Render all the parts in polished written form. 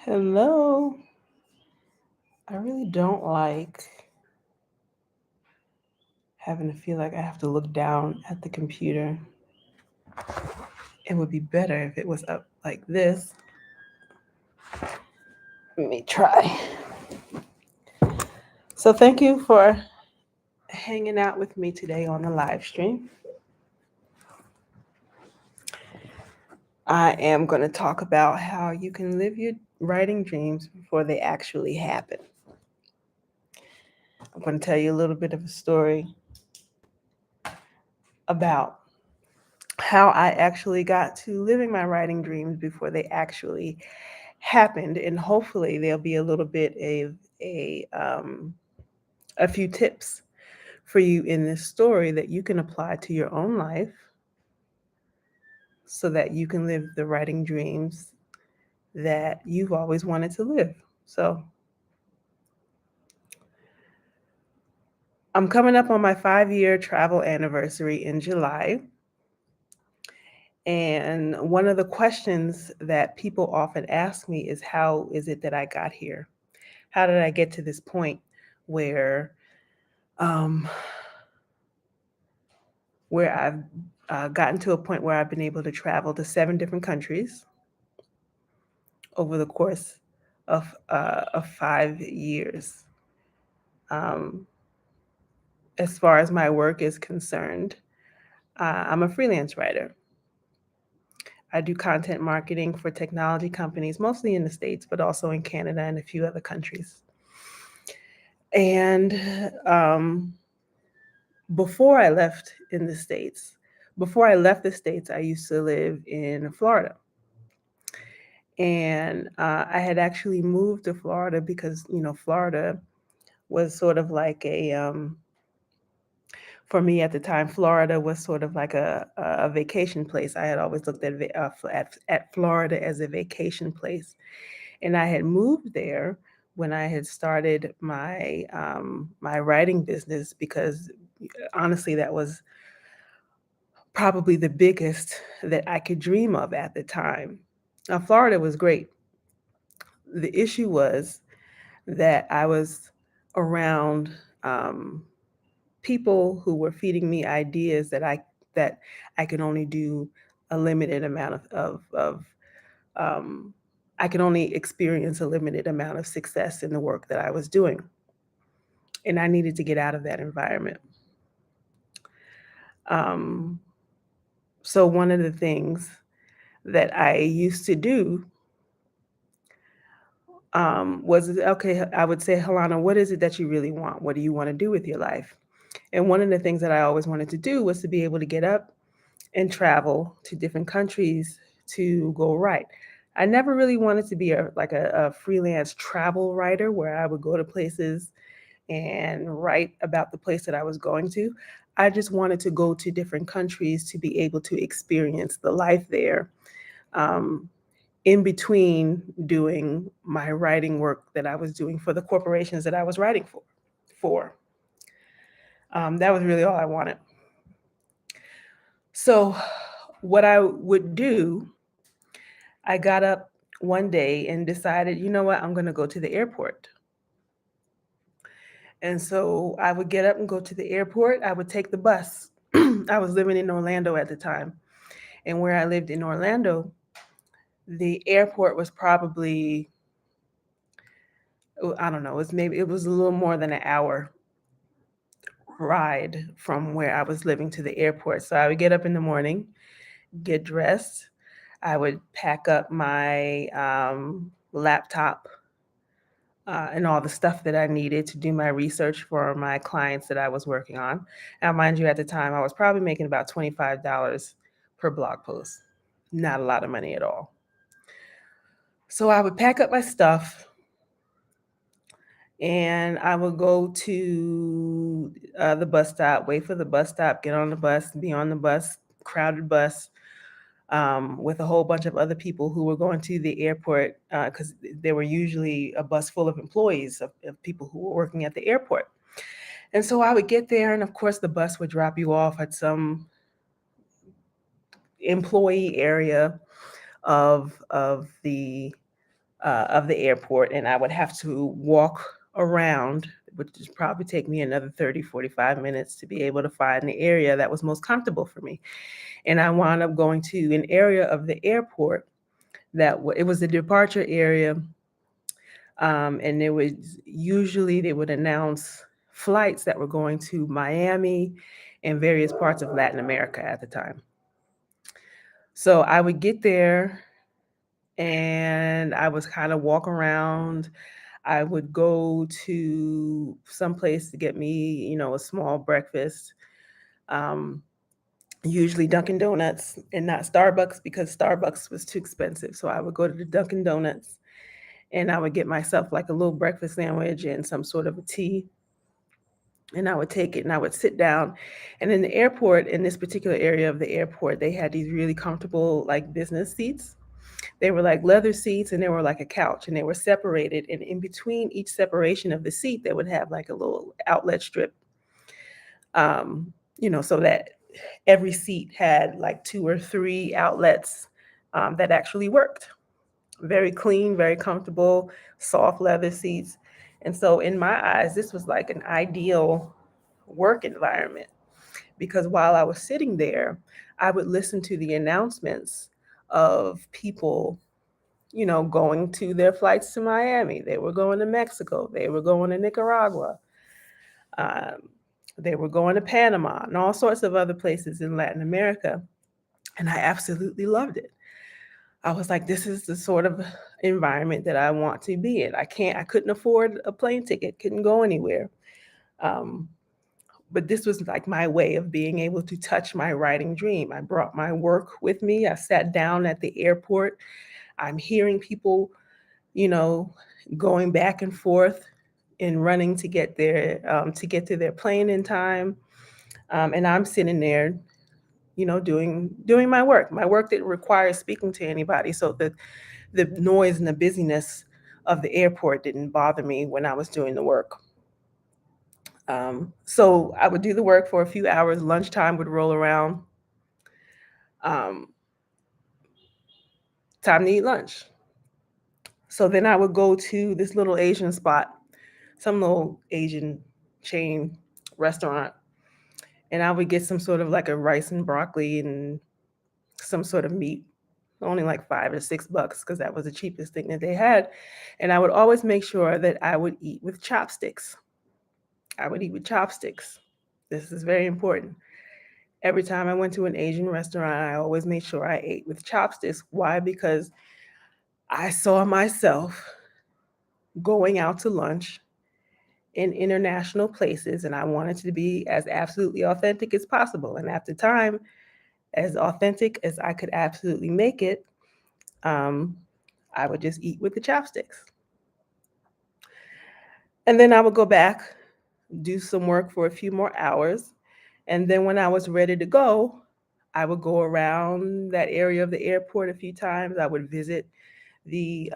Hello. I really don't like having to feel like I have to look down at the computer. It would be better if it was up like this. Let me try. So, thank you for hanging out with me today on the live stream. I am going to talk about how you can live your writing dreams before they actually happen. I'm going to tell you a little bit of a story about how I actually got to living my writing dreams before they actually happened, and hopefully there'll be a little bit of a few tips for you in this story that you can apply to your own life so that you can live the writing dreams that you've always wanted to live. So I'm coming up on my 5-year travel anniversary in July. And one of the questions that people often ask me is, how is it that I got here? How did I get to this point where um, I've gotten to a point where I've been able to travel to 7 different countries over the course of 5 years. Um, as far as my work is concerned, I'm a freelance writer. I do content marketing for technology companies, mostly in the States, but also in Canada and a few other countries. And um, before I left in the States, before I left the States, I used to live in Florida. And I had actually moved to Florida because, Florida was sort of like for me at the time, Florida was sort of like a vacation place. I had always looked at Florida as a vacation place. And I had moved there when I had started my writing business because honestly, that was probably the biggest that I could dream of at the time. Now, Florida was great. The issue was that I was around um, people who were feeding me ideas that I could only do a limited amount of um, I could only experience a limited amount of success in the work that I was doing, and I needed to get out of that environment. Um, so one of the things that I used to do was okay. I would say, Helana, what is it that you really want? What do you want to do with your life? And one of the things that I always wanted to do was to be able to get up and travel to different countries to go write. I never really wanted to be a freelance travel writer where I would go to places and write about the place that I was going to. I just wanted to go to different countries to be able to experience the life there. Um, in between doing my writing work that I was doing for the corporations that I was writing for. That was really all I wanted. So, what I would do, I got up one day and decided, you know what, I'm going to go to the airport. And so I would get up and go to the airport. I would take the bus. I was living in Orlando at the time. And where I lived in Orlando, the airport was probably, oh, I don't know, it was a little more than an hour ride from where I was living to the airport. So I would get up in the morning, get dressed. I would pack up my laptop and all the stuff that I needed to do my research for my clients that I was working on. Now, mind you, at the time, I was probably making about $25 per blog post. Not a lot of money at all. So I would pack up my stuff and I would go to the bus stop, wait for the bus stop, get on the bus, be on the bus, crowded bus, with a whole bunch of other people who were going to the airport because there were usually a bus full of employees of people who were working at the airport. And so I would get there, and of course, the bus would drop you off at some employee area of the of the airport, and I would have to walk around, which would probably take me another 30, 45 minutes to be able to find the area that was most comfortable for me. And I wound up going to an area of the airport it was the departure area, and there was usually they would announce flights that were going to Miami and various parts of Latin America at the time. So I would get there and I was kind of walk around. I would go to some place to get me, a small breakfast. Um, Usually Dunkin' Donuts and not Starbucks because Starbucks was too expensive. So I would go to the Dunkin' Donuts and I would get myself like a little breakfast sandwich and some sort of a tea. And I would take it and I would sit down. And in the airport, in this particular area of the airport, they had these really comfortable like business seats. They were like leather seats and they were like a couch and they were separated. And in between each separation of the seat, they would have like a little outlet strip, so that every seat had like two or three outlets that actually worked. Very clean, very comfortable, soft leather seats. And so, in my eyes, this was like an ideal work environment because while I was sitting there, I would listen to the announcements of people, going to their flights to Miami. They were going to Mexico. They were going to Nicaragua. Um, they were going to Panama and all sorts of other places in Latin America. And I absolutely loved it. I was like, this is the sort of environment that I want to be in. I couldn't afford a plane ticket, couldn't go anywhere. Um, but this was like my way of being able to touch my writing dream. I brought my work with me. I sat down at the airport. I'm hearing people, you know, going back and forth and running to get to their plane in time. And I'm sitting there, doing my work that requires speaking to anybody. So the noise and the busyness of the airport didn't bother me when I was doing the work. So I would do the work for a few hours. Lunchtime would roll around. Um, Time to eat lunch. So then I would go to this little Asian spot, some little Asian chain restaurant, and I would get some sort of like a rice and broccoli and some sort of meat, only like $5 or $6 because that was the cheapest thing that they had. And I would always make sure that I would eat with chopsticks. I would eat with chopsticks. This is very important. Every time I went to an Asian restaurant, I always made sure I ate with chopsticks. Why? Because I saw myself going out to lunch in international places and I wanted to be as absolutely authentic as possible. And at the time, as authentic as I could absolutely make it, um, I would just eat with the chopsticks. And then I would go back, do some work for a few more hours. And then when I was ready to go, I would go around that area of the airport a few times. I would visit the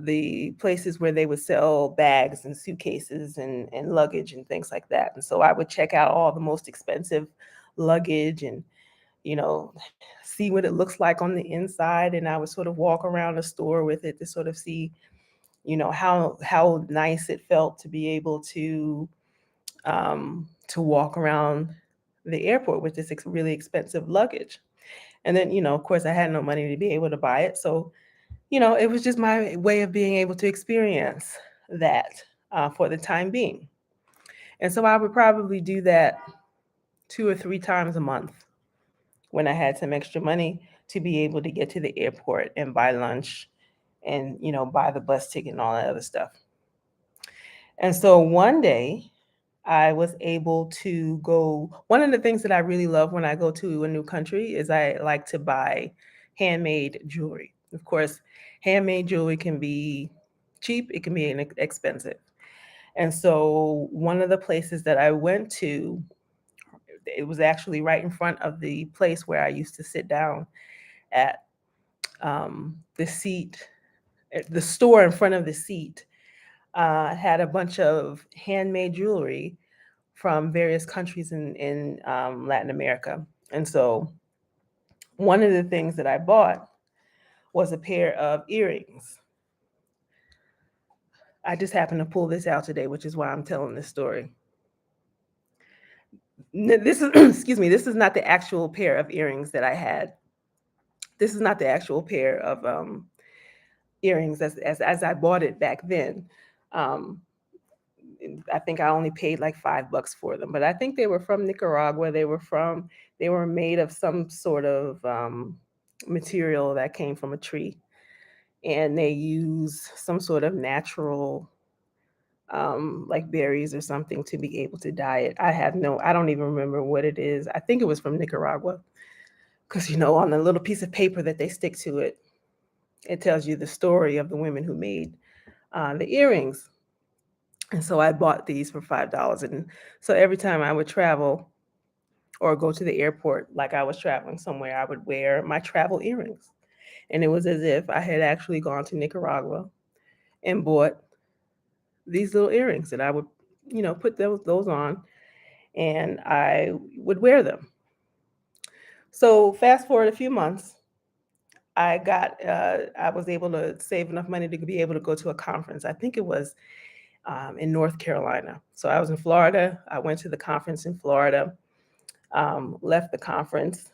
the places where they would sell bags and suitcases and luggage and things like that. And so I would check out all the most expensive luggage and, you know, see what it looks like on the inside. And I would sort of walk around the store with it to sort of see, how nice it felt to be able to walk around the airport with this really expensive luggage. And then, of course, I had no money to be able to buy it. So, it was just my way of being able to experience that for the time being. And so I would probably do that 2 or 3 times a month when I had some extra money to be able to get to the airport and buy lunch and, buy the bus ticket and all that other stuff. And so one day I was able to go. One of the things that I really love when I go to a new country is I like to buy handmade jewelry. Of course, handmade jewelry can be cheap, it can be expensive. And so one of the places that I went to, it was actually right in front of the place where I used to sit down at. The seat, the store in front of the seat had a bunch of handmade jewelry from various countries in Latin America. And so one of the things that I bought was a pair of earrings. I just happened to pull this out today, which is why I'm telling this story. This is, excuse me, this is not the actual pair of earrings that I had. This is not the actual pair of earrings as I bought it back then. Um, I think I only paid like $5 for them, but I think they were from Nicaragua. They were made of some sort of material that came from a tree, and they use some sort of natural, like berries or something to be able to dye it. I don't even remember what it is. I think it was from Nicaragua because, on the little piece of paper that they stick to it, it tells you the story of the women who made the earrings. And so I bought these for $5. And so every time I would travel or go to the airport, like I was traveling somewhere, I would wear my travel earrings. And it was as if I had actually gone to Nicaragua and bought these little earrings that I would, put those on, and I would wear them. So fast forward a few months, I was able to save enough money to be able to go to a conference. I think it was in North Carolina. So I was in Florida. I went to the conference in Florida, left the conference,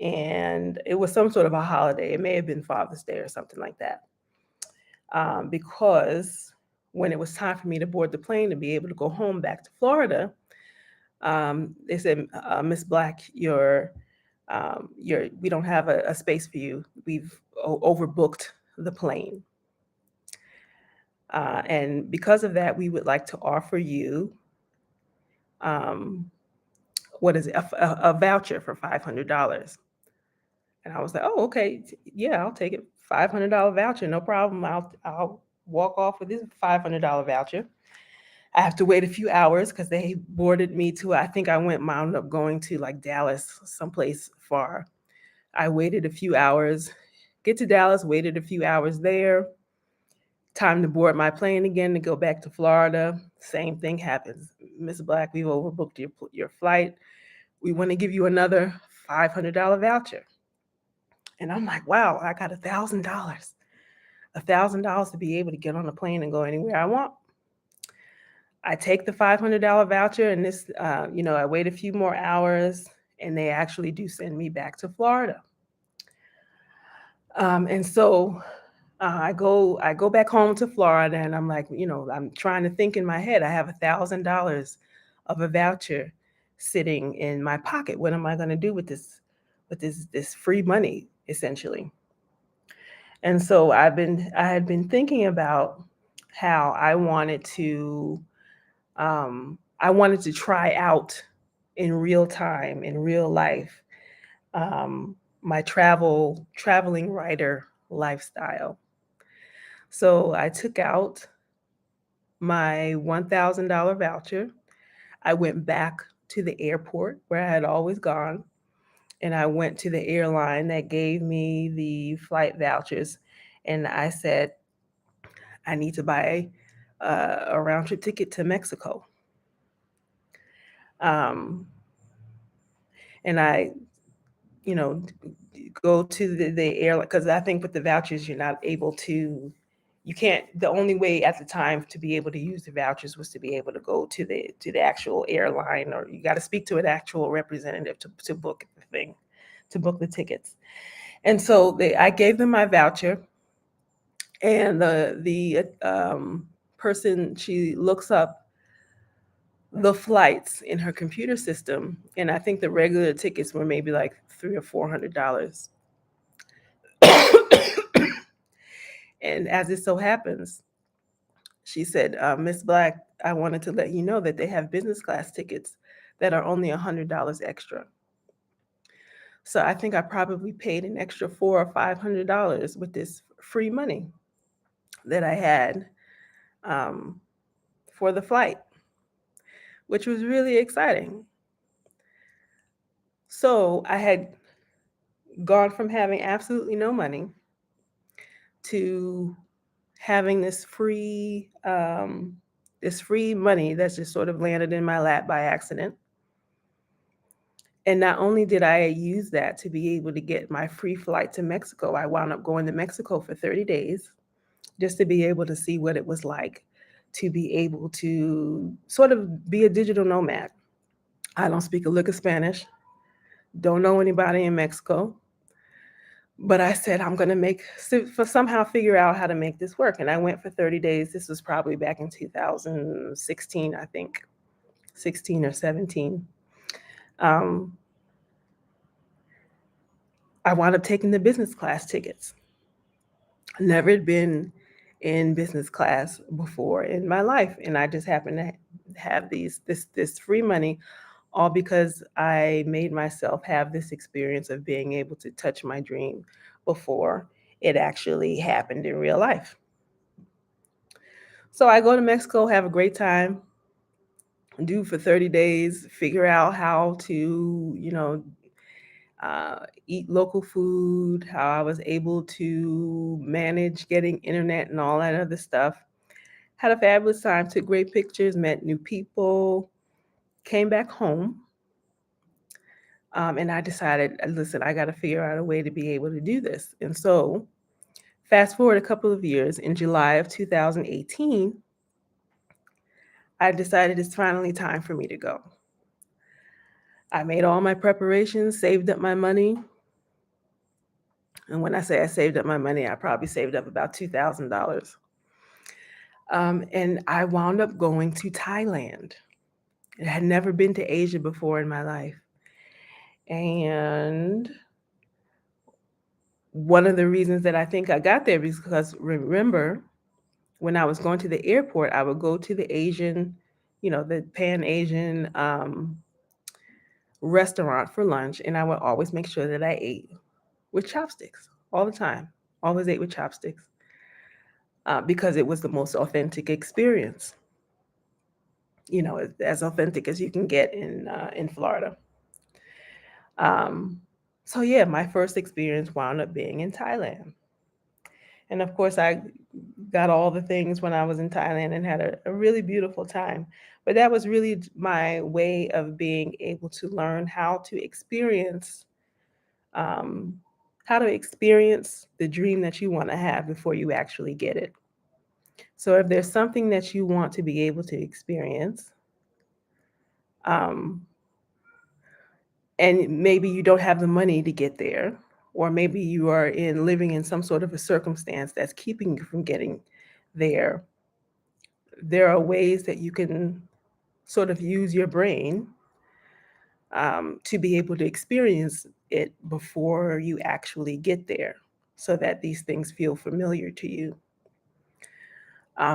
and it was some sort of a holiday. It may have been Father's Day or something like that. Because when it was time for me to board the plane to be able to go home back to Florida, they said, Miss Black, we don't have a space for you. We've overbooked the plane. And because of that, we would like to offer you, um, what is it, a voucher for $500. And I was like, oh, okay, yeah, I'll take it. $500 voucher, no problem. I'll walk off with this $500 voucher. I have to wait a few hours because they boarded me to, I think I wound up going to like Dallas, someplace far. I waited a few hours, get to Dallas, waited a few hours there. Time to board my plane again to go back to Florida. Same thing happens. Miss Black, we've overbooked your flight. We want to give you another $500 voucher. And I'm like, wow, I got $1,000. $1,000 to be able to get on a plane and go anywhere I want. I take the $500 voucher, and I wait a few more hours, and they actually do send me back to Florida. And so I go back home to Florida, and I'm like, I'm trying to think in my head. I have $1,000 of a voucher sitting in my pocket. What am I going to do with this free money, essentially? And so I had been thinking about how I wanted to try out in real time, in real life, my traveling writer lifestyle. So I took out my $1,000 voucher. I went back to the airport where I had always gone, and I went to the airline that gave me the flight vouchers, and I said, I need to buy a round trip ticket to Mexico. Um, and I, go to the airline because I think with the vouchers, you're not able to, you can't, the only way at the time to be able to use the vouchers was to be able to go to the actual airline, or you got to speak to an actual representative to book the thing, to book the tickets. And so I gave them my voucher, and the person, she looks up the flights in her computer system, and I think the regular tickets were maybe like $300 or $400. And as it so happens, she said, Miss Black, I wanted to let you know that they have business class tickets that are only $100 extra. So I think I probably paid an extra $400 or $500 with this free money that I had, um, for the flight, which was really exciting. So I had gone from having absolutely no money to having this free money that's just sort of landed in my lap by accident. And not only did I use that to be able to get my free flight to Mexico, I wound up going to Mexico for 30 days just to be able to see what it was like to be able to sort of be a digital nomad. I don't speak a lick of Spanish, don't know anybody in Mexico, but I said I'm going to for somehow figure out how to make this work. And I went for 30 days. This was probably back in 2016, I think, 16 or 17. Um, I wound up taking the business class tickets. Never had been in business class before in my life, and I just happened to have this free money, all because I made myself have this experience of being able to touch my dream before it actually happened in real life. So I go to Mexico, have a great time, do for 30 days, figure out how to, eat local food, how I was able to manage getting internet and all that other stuff. Had a fabulous time, took great pictures, met new people, came back home. And I decided, listen, I got to figure out a way to be able to do this. And so, fast forward a couple of years, in July of 2018, I decided it's finally time for me to go. I made all my preparations, saved up my money. And when I say I saved up my money, I probably saved up about $2,000. And I wound up going to Thailand. I had never been to Asia before in my life. And one of the reasons that I think I got there is because, remember, when I was going to the airport, I would go to the Asian, the Pan Asian restaurant for lunch, and I would always make sure that I ate with chopsticks all the time. Always ate with chopsticks because it was the most authentic experience. As authentic as you can get in Florida. Um, so yeah, my first experience wound up being in Thailand. And of course, I got all the things when I was in Thailand and had a really beautiful time. But that was really my way of being able to learn um, how to experience the dream that you want to have before you actually get it. So if there's something that you want to be able to experience, um, and maybe you don't have the money to get there, or maybe you are living in some sort of a circumstance that's keeping you from getting there, there are ways that you can sort of use your brain to be able to experience it before you actually get there so that these things feel familiar to you.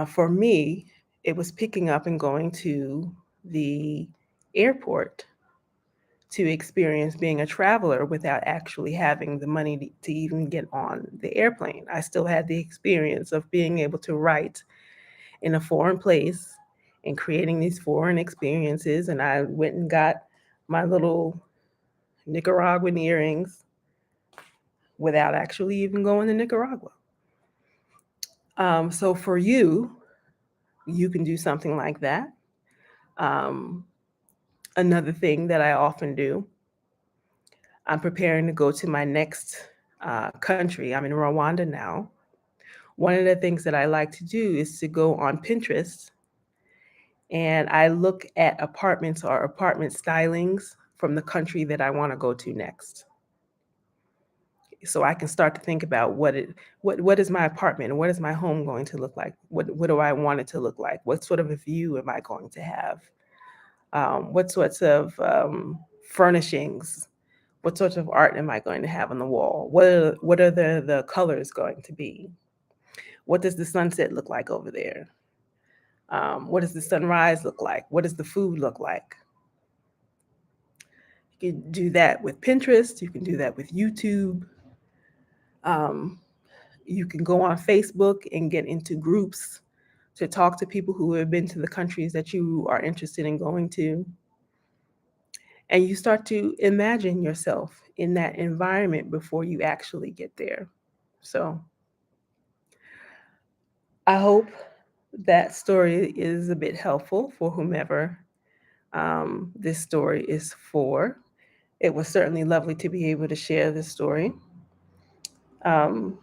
For me, it was picking up and going to the airport to experience being a traveler without actually having the money to even get on the airplane. I still had the experience of being able to write in a foreign place and creating these foreign experiences. And I went and got my little Nicaraguan earrings without actually even going to Nicaragua. So for you, you can do something like that. Um, Another thing that I often do, I'm preparing to go to my next country. I'm in Rwanda now. One of the things that I like to do is to go on Pinterest and I look at apartments or apartment stylings from the country that I want to go to next. So I can start to think about what is my apartment and what is my home going to look like? What do I want it to look like? What sort of a view am I going to have? What sorts of furnishings? What sorts of art am I going to have on the wall? What are the colors going to be? What does the sunset look like over there? What does the sunrise look like? What does the food look like? You can do that with Pinterest. You can do that with YouTube. Um, you can go on Facebook and get into groups to talk to people who have been to the countries that you are interested in going to. And you start to imagine yourself in that environment before you actually get there. So I hope that story is a bit helpful for whomever this story is for. It was certainly lovely to be able to share this story. Um,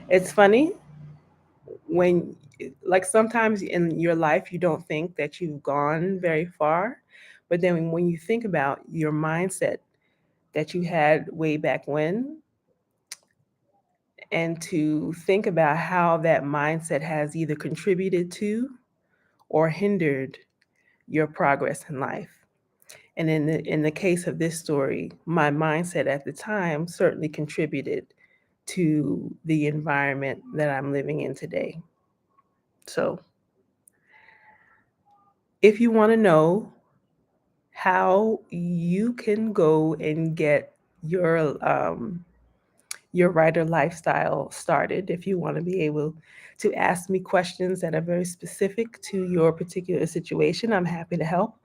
it's funny when, like, sometimes in your life, you don't think that you've gone very far, but then when you think about your mindset that you had way back when, and to think about how that mindset has either contributed to or hindered your progress in life. And in the case of this story, my mindset at the time certainly contributed to the environment that I'm living in today. So, if you want to know how you can go and get your writer lifestyle started, if you want to be able to ask me questions that are very specific to your particular situation, I'm happy to help.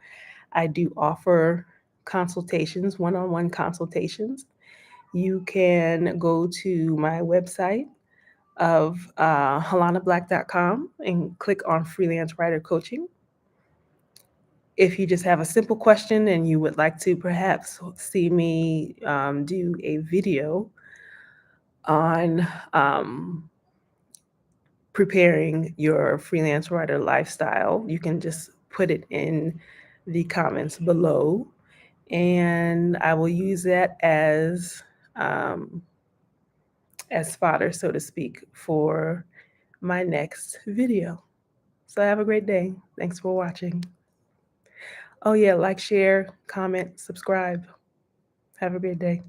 I do offer consultations, one-on-one consultations. You can go to my website of halanablack.com and click on freelance writer coaching. If you just have a simple question and you would like to perhaps see me do a video on preparing your freelance writer lifestyle, you can just put it in the comments below, and I will use that um, as fodder, so to speak, for my next video. So have a great day. Thanks for watching. Oh yeah, like, share, comment, subscribe. Have a great day.